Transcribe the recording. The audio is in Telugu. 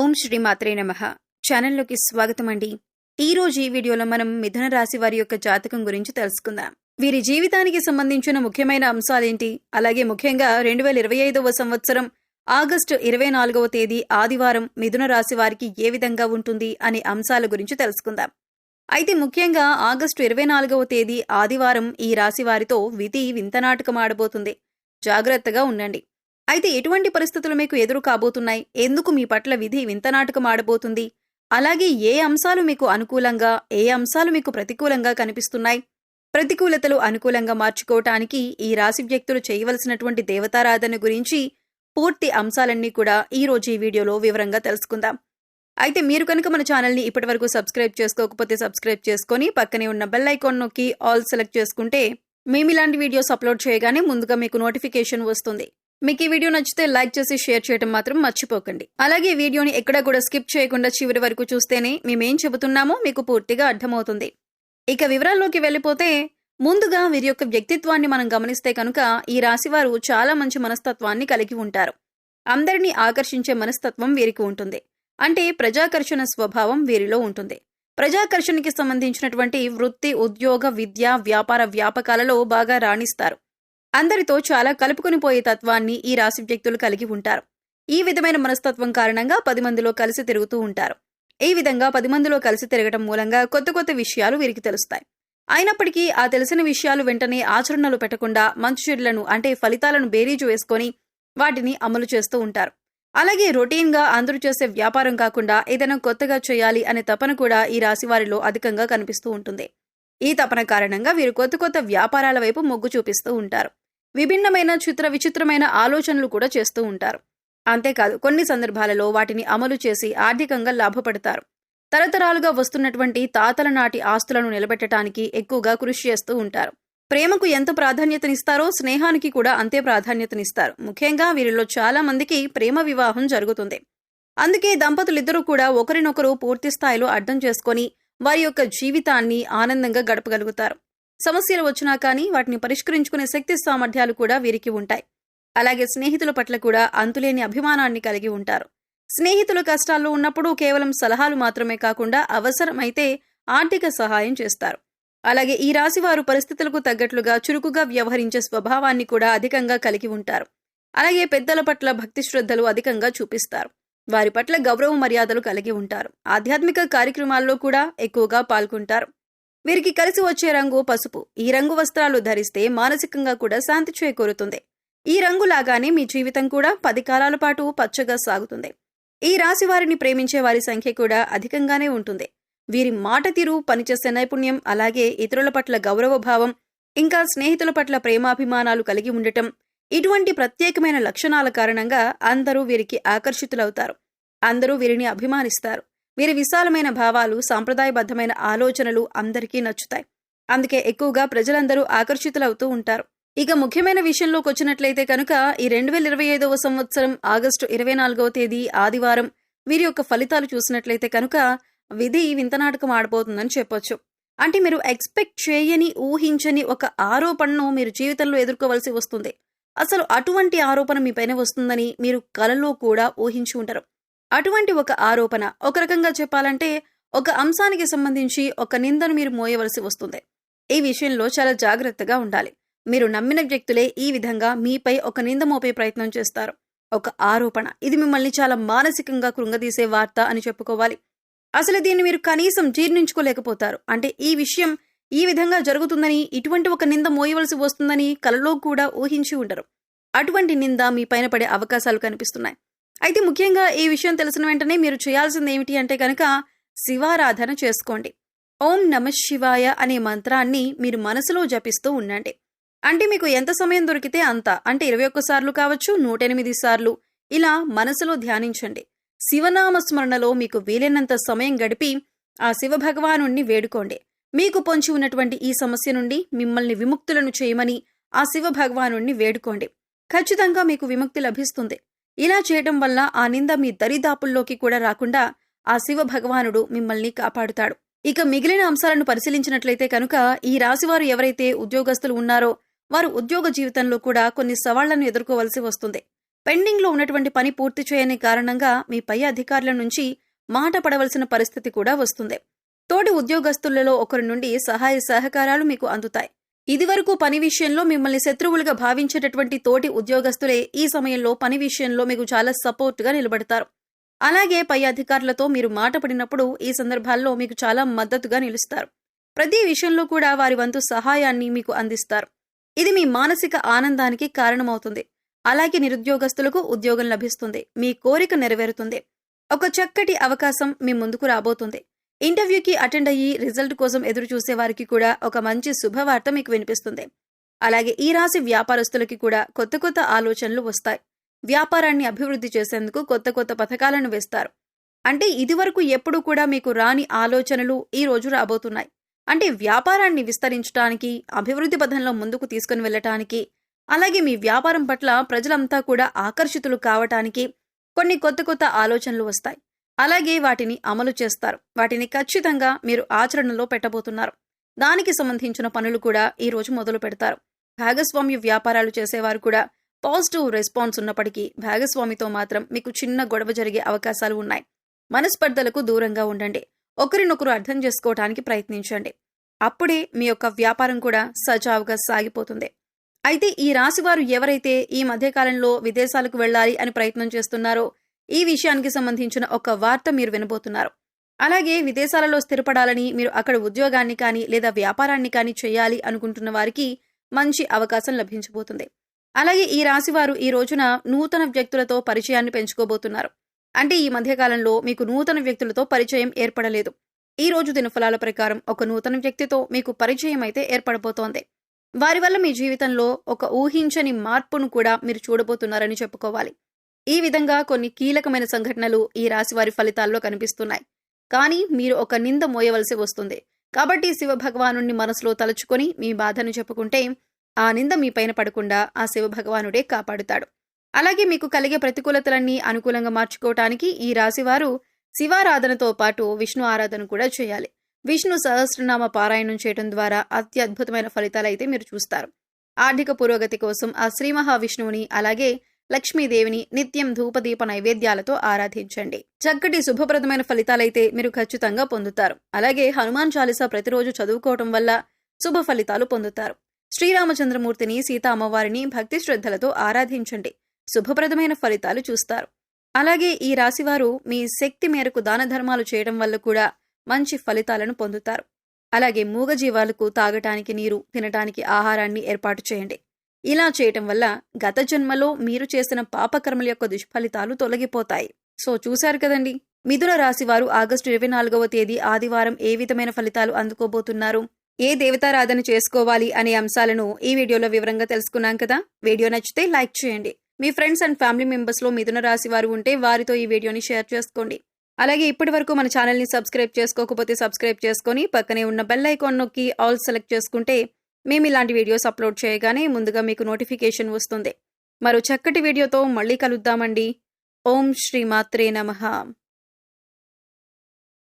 ఓం శ్రీ మాత్రే నమః. ఛానల్లోకి స్వాగతం అండి. ఈ రోజు ఈ వీడియోలో మనం మిథున రాశి వారి యొక్క జాతకం గురించి తెలుసుకుందాం. వీరి జీవితానికి సంబంధించిన ముఖ్యమైన అంశాలేంటి, అలాగే ముఖ్యంగా 2025వ సంవత్సరం ఆగస్టు 24వ తేదీ ఆదివారం మిథున రాశి వారికి ఏ విధంగా ఉంటుంది అనే అంశాల గురించి తెలుసుకుందాం. అయితే ముఖ్యంగా ఆగస్టు 24వ తేదీ ఆదివారం ఈ రాశి వారితో విధి వింత నాటకం ఆడబోతుంది. జాగ్రత్తగా ఉండండి. అయితే ఎటువంటి పరిస్థితులు మీకు ఎదురు కాబోతున్నాయి, ఎందుకు మీ పట్ల విధి వింత నాటకం ఆడబోతుంది, అలాగే ఏ అంశాలు మీకు అనుకూలంగా, ఏ అంశాలు మీకు ప్రతికూలంగా కనిపిస్తున్నాయి, ప్రతికూలతలు అనుకూలంగా మార్చుకోవటానికి ఈ రాశి వ్యక్తులు చేయవలసినటువంటి దేవతారాధన గురించి పూర్తి అంశాలన్నీ కూడా ఈ రోజు ఈ వీడియోలో వివరంగా తెలుసుకుందాం. అయితే మీరు కనుక మన ఛానల్ని ఇప్పటివరకు సబ్స్క్రైబ్ చేసుకోకపోతే సబ్స్క్రైబ్ చేసుకొని పక్కనే ఉన్న బెల్ ఐకాన్ నొక్కి ఆల్ సెలెక్ట్ చేసుకుంటే మేము ఇలాంటి వీడియోస్ అప్లోడ్ చేయగానే ముందుగా మీకు నోటిఫికేషన్ వస్తుంది. మీకు ఈ వీడియో నచ్చితే లైక్ చేసి షేర్ చేయడం మాత్రం మర్చిపోకండి. అలాగే వీడియోని ఎక్కడా కూడా స్కిప్ చేయకుండా చివరి వరకు చూస్తేనే మేమేం చెబుతున్నామో మీకు పూర్తిగా అర్థమవుతుంది. ఇక వివరాల్లోకి వెళ్ళిపోతే ముందుగా వీరి యొక్క వ్యక్తిత్వాన్ని మనం గమనిస్తే కనుక ఈ రాశివారు చాలా మంచి మనస్తత్వాన్ని కలిగి ఉంటారు. అందరినీ ఆకర్షించే మనస్తత్వం వీరికి ఉంటుంది. అంటే ప్రజాకర్షణ స్వభావం వీరిలో ఉంటుంది. ప్రజాకర్షణకి సంబంధించినటువంటి వృత్తి, ఉద్యోగ, విద్య, వ్యాపార వ్యాపకాలలో బాగా రాణిస్తారు. అందరితో చాలా కలుపుకొని పోయే తత్వాన్ని ఈ రాశి వ్యక్తులు కలిగి ఉంటారు. ఈ విధమైన మనస్తత్వం కారణంగా 10 మందిలో కలిసి తిరుగుతూ ఉంటారు. ఈ విధంగా 10 మందిలో కలిసి తిరగటం మూలంగా కొత్త కొత్త విషయాలు వీరికి తెలుస్తాయి. అయినప్పటికీ ఆ తెలిసిన విషయాలు వెంటనే ఆచరణలో పెట్టకుండా మంచి చెడులను అంటే ఫలితాలను బేరీజు వేసుకొని వాటిని అమలు చేస్తూ ఉంటారు. అలాగే రొటీన్ గా అందరూ చేసే వ్యాపారం కాకుండా ఏదైనా కొత్తగా చేయాలి అనే తపన కూడా ఈ రాశి వారిలో అధికంగా కనిపిస్తూ ఉంటుంది. ఈ తపన కారణంగా వీరు కొత్త కొత్త వ్యాపారాల వైపు మొగ్గు చూపిస్తూ ఉంటారు. విభిన్నమైన విచిత్రమైన ఆలోచనలు కూడా చేస్తూ ఉంటారు. అంతేకాదు కొన్ని సందర్భాలలో వాటిని అమలు చేసి ఆర్థికంగా లాభపడతారు. తరతరాలుగా వస్తున్నటువంటి తాతల నాటి ఆస్తులను నిలబెట్టడానికి ఎక్కువగా కృషి చేస్తూ ఉంటారు. ప్రేమకు ఎంత ప్రాధాన్యతనిస్తారో స్నేహానికి కూడా అంతే ప్రాధాన్యతనిస్తారు. ముఖ్యంగా వీరిలో చాలా మందికి ప్రేమ వివాహం జరుగుతుంది. అందుకే దంపతులిద్దరూ కూడా ఒకరినొకరు పూర్తి స్థాయిలో అర్థం చేసుకొని వారి యొక్క జీవితాన్ని ఆనందంగా గడపగలుగుతారు. సమస్యలు వచ్చినా కానీ వాటిని పరిష్కరించుకునే శక్తి సామర్థ్యాలు కూడా వీరికి ఉంటాయి. అలాగే స్నేహితుల పట్ల కూడా అంతులేని అభిమానాన్ని కలిగి ఉంటారు. స్నేహితులు కష్టాల్లో ఉన్నప్పుడు కేవలం సలహాలు మాత్రమే కాకుండా అవసరమైతే ఆర్థిక సహాయం చేస్తారు. అలాగే ఈ రాశి వారు పరిస్థితులకు తగ్గట్లుగా చురుకుగా వ్యవహరించే స్వభావాన్ని కూడా అధికంగా కలిగి ఉంటారు. అలాగే పెద్దల పట్ల భక్తి శ్రద్ధలు అధికంగా చూపిస్తారు. వారి పట్ల గౌరవ మర్యాదలు కలిగి ఉంటారు. ఆధ్యాత్మిక కార్యక్రమాల్లో కూడా ఎక్కువగా పాల్గొంటారు. వీరికి కలిసి వచ్చే రంగు పసుపు. ఈ రంగు వస్త్రాలు ధరిస్తే మానసికంగా కూడా శాంతి చేకూరుతుంది. ఈ రంగు లాగానే మీ జీవితం కూడా 10 కాలాల పాటు పచ్చగా సాగుతుంది. ఈ రాశి వారిని ప్రేమించే వారి సంఖ్య కూడా అధికంగానే ఉంటుంది. వీరి మాట తీరు, పనిచేసే నైపుణ్యం, అలాగే ఇతరుల పట్ల గౌరవ భావం, ఇంకా స్నేహితుల పట్ల ప్రేమాభిమానాలు కలిగి ఉండటం, ఇటువంటి ప్రత్యేకమైన లక్షణాల కారణంగా అందరూ వీరికి ఆకర్షితులవుతారు. అందరూ వీరిని అభిమానిస్తారు. వీరి విశాలమైన భావాలు, సాంప్రదాయబద్ధమైన ఆలోచనలు అందరికీ నచ్చుతాయి. అందుకే ఎక్కువగా ప్రజలందరూ ఆకర్షితులవుతూ ఉంటారు. ఇక ముఖ్యమైన విషయంలోకి వచ్చినట్లయితే కనుక ఈ 2025వ సంవత్సరం ఆగస్టు 24వ తేదీ ఆదివారం వీరి యొక్క ఫలితాలు చూసినట్లయితే కనుక విధి వింత నాటకం ఆడబోతుందని చెప్పొచ్చు. అంటే మీరు ఎక్స్పెక్ట్ చేయని, ఊహించని ఒక ఆరోపణను మీరు జీవితంలో ఎదుర్కోవలసి వస్తుంది. అసలు అటువంటి ఆరోపణ మీ పైన వస్తుందని మీరు కలలో కూడా ఊహించి ఉంటారు. అటువంటి ఒక ఆరోపణ, ఒక రకంగా చెప్పాలంటే ఒక అంశానికి సంబంధించి ఒక నిందను మీరు మోయవలసి వస్తుంది. ఈ విషయంలో చాలా జాగ్రత్తగా ఉండాలి. మీరు నమ్మిన వ్యక్తులే ఈ విధంగా మీపై ఒక నింద మోపే ప్రయత్నం చేస్తారు. ఒక ఆరోపణ, ఇది మిమ్మల్ని చాలా మానసికంగా కృంగదీసే వార్త అని చెప్పుకోవాలి. అసలు దీన్ని మీరు కనీసం జీర్ణించుకోలేకపోతారు. అంటే ఈ విషయం ఈ విధంగా జరుగుతుందని, ఇటువంటి ఒక నింద మోయవలసి వస్తుందని కలలో కూడా ఊహించి ఉండరు. అటువంటి నింద మీ పైన పడే అవకాశాలు కనిపిస్తున్నాయి. అయితే ముఖ్యంగా ఈ విషయం తెలిసిన వెంటనే మీరు చేయాల్సింది ఏమిటి అంటే కనుక శివారాధన చేసుకోండి. ఓం నమః శివాయ అనే మంత్రాన్ని మీరు మనసులో జపిస్తూ ఉండండి. అంటే మీకు ఎంత సమయం దొరికితే అంత, అంటే 21 సార్లు కావచ్చు, 108 సార్లు ఇలా మనసులో ధ్యానించండి. శివనామ స్మరణలో మీకు వీలైనంత సమయం గడిపి ఆ శివ భగవానుణ్ణి వేడుకోండి. మీకు పొంచి ఉన్నటువంటి ఈ సమస్య నుండి మిమ్మల్ని విముక్తులను చేయమని ఆ శివ భగవానుణ్ణి వేడుకోండి. ఖచ్చితంగా మీకు విముక్తి లభిస్తుంది. ఇలా చేయడం వల్ల ఆ నింద మీ దరిదాపుల్లోకి కూడా రాకుండా ఆ శివ భగవానుడు మిమ్మల్ని కాపాడుతాడు. ఇక మిగిలిన అంశాలను పరిశీలించినట్లయితే కనుక ఈ రాశివారు ఎవరైతే ఉద్యోగస్తులు ఉన్నారో వారు ఉద్యోగ జీవితంలో కూడా కొన్ని సవాళ్లను ఎదుర్కోవలసి వస్తుంది. పెండింగ్లో ఉన్నటువంటి పని పూర్తి చేయని కారణంగా మీ పై అధికారుల నుంచి మాట పడవలసిన పరిస్థితి కూడా వస్తుంది. తోటి ఉద్యోగస్తులలో ఒకరి నుండి సహాయ సహకారాలు మీకు అందుతాయి. ఇదివరకు పని విషయంలో మిమ్మల్ని శత్రువులుగా భావించేటటువంటి తోటి ఉద్యోగస్తులే ఈ సమయంలో పని విషయంలో మీకు చాలా సపోర్ట్గా నిలబడతారు. అలాగే పై అధికారులతో మీరు మాట పడినప్పుడు ఈ సందర్భాల్లో మీకు చాలా మద్దతుగా నిలుస్తారు. ప్రతి విషయంలో కూడా వారి వంతు సహాయాన్ని మీకు అందిస్తారు. ఇది మీ మానసిక ఆనందానికి కారణమవుతుంది. అలాగే నిరుద్యోగస్తులకు ఉద్యోగం లభిస్తుంది. మీ కోరిక నెరవేరుతుంది. ఒక చక్కటి అవకాశం మీ ముందుకు రాబోతుంది. ఇంటర్వ్యూకి అటెండ్ అయ్యి రిజల్ట్ కోసం ఎదురు చూసే వారికి కూడా ఒక మంచి శుభవార్త మీకు వినిపిస్తుంది. అలాగే ఈ రాశి వ్యాపారస్తులకి కూడా కొత్త కొత్త ఆలోచనలు వస్తాయి. వ్యాపారాన్ని అభివృద్ధి చేసేందుకు కొత్త కొత్త పథకాలను వేస్తారు. అంటే ఇదివరకు ఎప్పుడూ కూడా మీకు రాని ఆలోచనలు ఈ రోజు రాబోతున్నాయి. అంటే వ్యాపారాన్ని విస్తరించడానికి, అభివృద్ధి పథంలో ముందుకు తీసుకుని వెళ్ళటానికి, అలాగే మీ వ్యాపారం పట్ల ప్రజలంతా కూడా ఆకర్షితులు కావటానికి కొన్ని కొత్త కొత్త ఆలోచనలు వస్తాయి. అలాగే వాటిని అమలు చేస్తారు. వాటిని ఖచ్చితంగా మీరు ఆచరణలో పెట్టబోతున్నారు. దానికి సంబంధించిన పనులు కూడా ఈ రోజు మొదలు పెడతారు. భాగస్వామ్య వ్యాపారాలు చేసేవారు కూడా పాజిటివ్ రెస్పాన్స్ ఉన్నప్పటికీ భాగస్వామితో మాత్రం మీకు చిన్న గొడవ జరిగే అవకాశాలు ఉన్నాయి. మనస్పర్ధలకు దూరంగా ఉండండి. ఒకరినొకరు అర్థం చేసుకోవటానికి ప్రయత్నించండి. అప్పుడే మీ యొక్క వ్యాపారం కూడా సజావుగా సాగిపోతుంది. అయితే ఈ రాశివారు ఎవరైతే ఈ మధ్యకాలంలో విదేశాలకు వెళ్ళాలి అని ప్రయత్నం చేస్తున్నారో ఈ విషయానికి సంబంధించిన ఒక వార్త మీరు వినబోతున్నారు. అలాగే విదేశాలలో స్థిరపడాలని, మీరు అక్కడ ఉద్యోగాన్ని కానీ లేదా వ్యాపారాన్ని కానీ చేయాలి అనుకుంటున్న వారికి మంచి అవకాశం లభించబోతుంది. అలాగే ఈ రాశివారు ఈ రోజున నూతన వ్యక్తులతో పరిచయాన్ని పెంచుకోబోతున్నారు. అంటే ఈ మధ్యకాలంలో మీకు నూతన వ్యక్తులతో పరిచయం ఏర్పడలేదు. ఈ రోజు దినఫలాల ప్రకారం ఒక నూతన వ్యక్తితో మీకు పరిచయం అయితే ఏర్పడబోతోంది. వారి వల్ల మీ జీవితంలో ఒక ఊహించని మార్పును కూడా మీరు చూడబోతున్నారని చెప్పుకోవాలి. ఈ విధంగా కొన్ని కీలకమైన సంఘటనలు ఈ రాశివారి ఫలితాల్లో కనిపిస్తున్నాయి. కానీ మీరు ఒక నింద మోయవలసి వస్తుంది. కాబట్టి శివ భగవానుణ్ణి మనసులో తలుచుకొని మీ బాధను చెప్పుకుంటే ఆ నింద మీ పైన పడకుండా ఆ శివ భగవానుడే కాపాడుతాడు. అలాగే మీకు కలిగే ప్రతికూలతలన్నీ అనుకూలంగా మార్చుకోవటానికి ఈ రాశివారు శివారాధనతో పాటు విష్ణు ఆరాధన కూడా చేయాలి. విష్ణు సహస్రనామ పారాయణం చేయడం ద్వారా అత్యద్భుతమైన ఫలితాలైతే మీరు చూస్తారు. ఆర్థిక పురోగతి కోసం ఆ శ్రీ మహావిష్ణువుని అలాగే లక్ష్మీదేవిని నిత్యం ధూపదీప నైవేద్యాలతో ఆరాధించండి. చక్కటి శుభప్రదమైన ఫలితాలైతే మీరు ఖచ్చితంగా పొందుతారు. అలాగే హనుమాన్ చాలీసా ప్రతిరోజు చదువుకోవటం వల్ల శుభ ఫలితాలు పొందుతారు. శ్రీరామచంద్రమూర్తిని, సీతా అమ్మవారిని భక్తి శ్రద్ధలతో ఆరాధించండి. శుభప్రదమైన ఫలితాలు చూస్తారు. అలాగే ఈ రాశివారు మీ శక్తి మేరకు దాన ధర్మాలు చేయడం వల్ల కూడా మంచి ఫలితాలను పొందుతారు. అలాగే మూగజీవాలకు తాగటానికి నీరు, తినటానికి ఆహారాన్ని ఏర్పాటు చేయండి. ఇలా చేయటం వల్ల గత జన్మలో మీరు చేసిన పాపకర్మల యొక్క దుష్ఫలితాలు తొలగిపోతాయి. సో చూశారు కదండి, మిథున రాశివారు ఆగస్టు 24వ తేదీ ఆదివారం ఏ విధమైన ఫలితాలు అందుకోబోతున్నారు, ఏ దేవతారాధన చేసుకోవాలి అనే అంశాలను ఈ వీడియోలో వివరంగా తెలుసుకున్నాం కదా. వీడియో నచ్చితే లైక్ చేయండి. మీ ఫ్రెండ్స్ అండ్ ఫ్యామిలీ మెంబర్స్ లో మిథున రాశి వారు ఉంటే వారితో ఈ వీడియోని షేర్ చేసుకోండి. అలాగే ఇప్పటి వరకు మన ఛానల్ని సబ్స్క్రైబ్ చేసుకోకపోతే సబ్స్క్రైబ్ చేసుకొని పక్కనే ఉన్న బెల్ ఐకాన్ నొక్కి ఆల్ సెలెక్ట్ చేసుకుంటే మేము ఇలాంటి వీడియోస్ అప్లోడ్ చేయగానే ముందుగా మీకు నోటిఫికేషన్ వస్తుంది. మరో చక్కటి వీడియోతో మళ్ళీ కలుద్దామండి. ఓం శ్రీ మాత్రే నమః.